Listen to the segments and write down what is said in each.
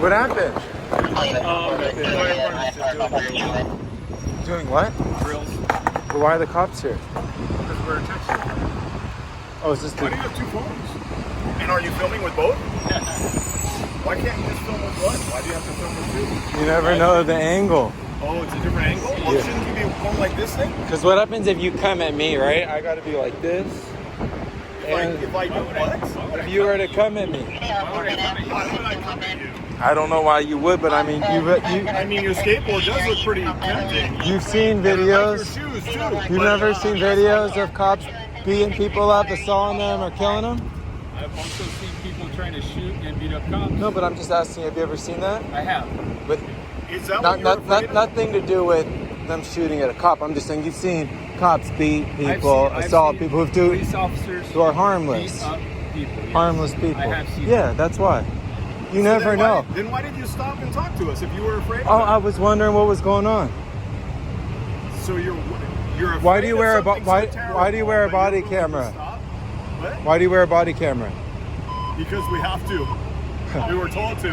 What happened? Doing what? Drills. Well, why are the cops here? Because we're texting. Oh, is this Why do you have two phones? And are you filming with both? Why can't you just film with one? Why do you have to film with two? You never know the angle. Oh, it's a different angle? Well, shouldn't you be going like this thing? Because what happens if you come at me, right? I got to be like this. If I do what? If you were to come at me. Why would I come at you? I don't know why you would, but I mean, I mean, your skateboard does look pretty tempting. You've seen And I videos. like your shoes, too. You've never seen videos of cops beating people up, assaulting them, or killing them? I've also seen people trying to shoot and beat up cops. No, but I'm just asking, have you ever seen that? I have. But Is that what you're afraid of? nothing to do with them shooting at a cop. I'm just saying you've seen cops beat people, assault people police officers who are harmless. beat up people. Yes. Harmless people. I have seen Yeah, that's why. You never know. Then why did you stop and talk to us if you were afraid of Oh, it? I was wondering what was going on. So you're afraid Why do you of wear something so terrible, why do you wear a but you're body willing to camera? stop? What? Why do you wear a body camera? Because we have to. We were told to.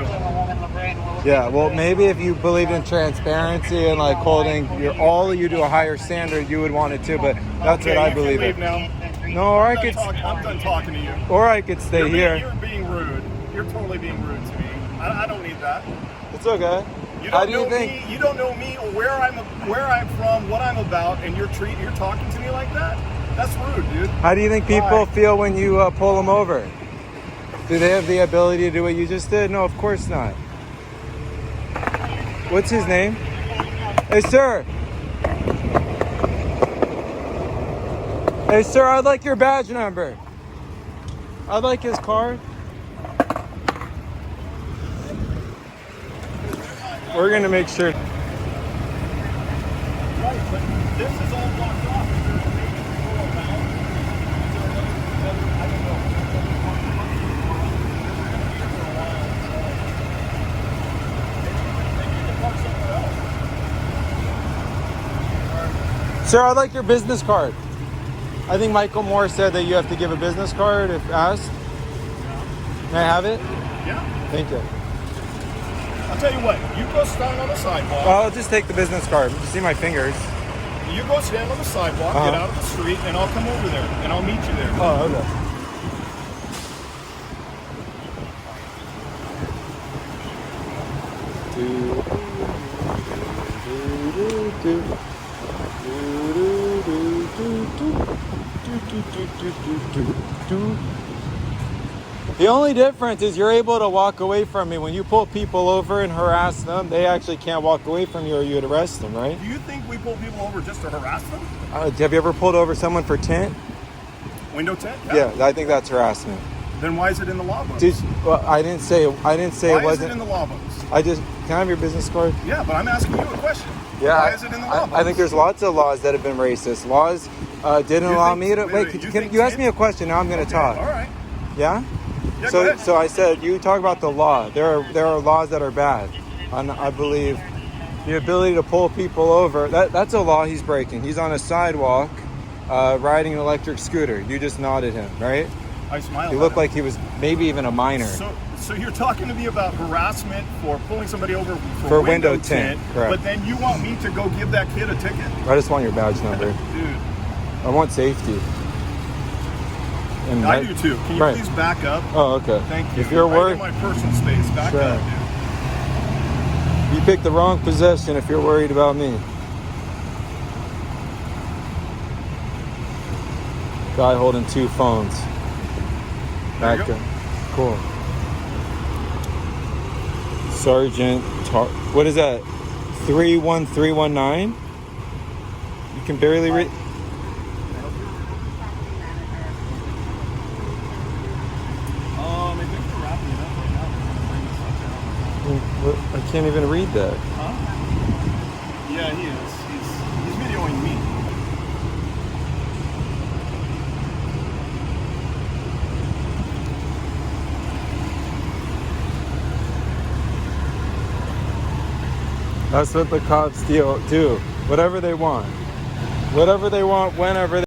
Yeah, well, maybe if you believed in transparency and like holding all of you to a higher standard, you would want it too. But that's Okay, what I you can believe leave in. now. No, or I could, I'm done talking to you. or I could stay here. You're being rude. You're totally being rude to me. I don't need that. It's okay. How do you think? You don't know me, where I'm from, what I'm about, and you're talking to me like that? That's rude, dude. How do you think people Bye. feel when you pull them over? Do they have the ability to do what you just did? No, of course not. What's his name? Hey, sir. Hey, sir, I'd like your badge number. I'd like his card. We're going to make sure. Right, but this is all blocked off. Is there a way to go around? I don't know. Maybe you can park somewhere else. Sir, I'd like your business card. I think Michael Moore said that you have to give a business card if asked. May I have it? Yeah. Thank you. I'll tell you what. You go stand on the sidewalk. Well, I'll just take the business card. You see my fingers. You go stand on the sidewalk, get out of the street, and I'll come over there, and I'll meet you there. Oh, okay. The only difference is you're able to walk away from me. When you pull people over and harass them, they actually can't walk away from you or you'd arrest them, right? Do you think we pull people over just to harass them? Have you ever pulled over someone for tint? Window tint? Yeah, I think that's harassment. Then why is it in the law books? Well, I didn't say why it is wasn't. it in the law books? Can I have your business card? Yeah, but I'm asking you a question. Yeah. Why is it in the law books? I think there's lots of laws that have been racist. Laws didn't allow me to. Wait, you asked me a question. Now I'm going to talk. All right. Yeah. Yeah, go ahead. So I said you talk about the law. There are laws that are bad, and I believe the ability to pull people over. That's a law he's breaking. He's on a sidewalk, riding an electric scooter. You just nodded him, right? I smiled. He looked like he was maybe even a minor. So you're talking to me about harassment for pulling somebody over for window tint, correct? But then you want me to go give that kid a ticket? I just want your badge number. Dude. I want safety. And I do too. Can you please back up? Oh, okay. Thank you. If you're worried, my personal space. Back Sure. up, dude. you picked the wrong possession if you're worried about me. Guy holding two phones. There you Back go. up. Cool. Sergeant what is that? 31319? You can barely read. I think we're wrapping it up right now. I can't even read that. Huh? Yeah, he is. He's videoing me. That's what the cops do. Whatever they want. Whatever they want, whenever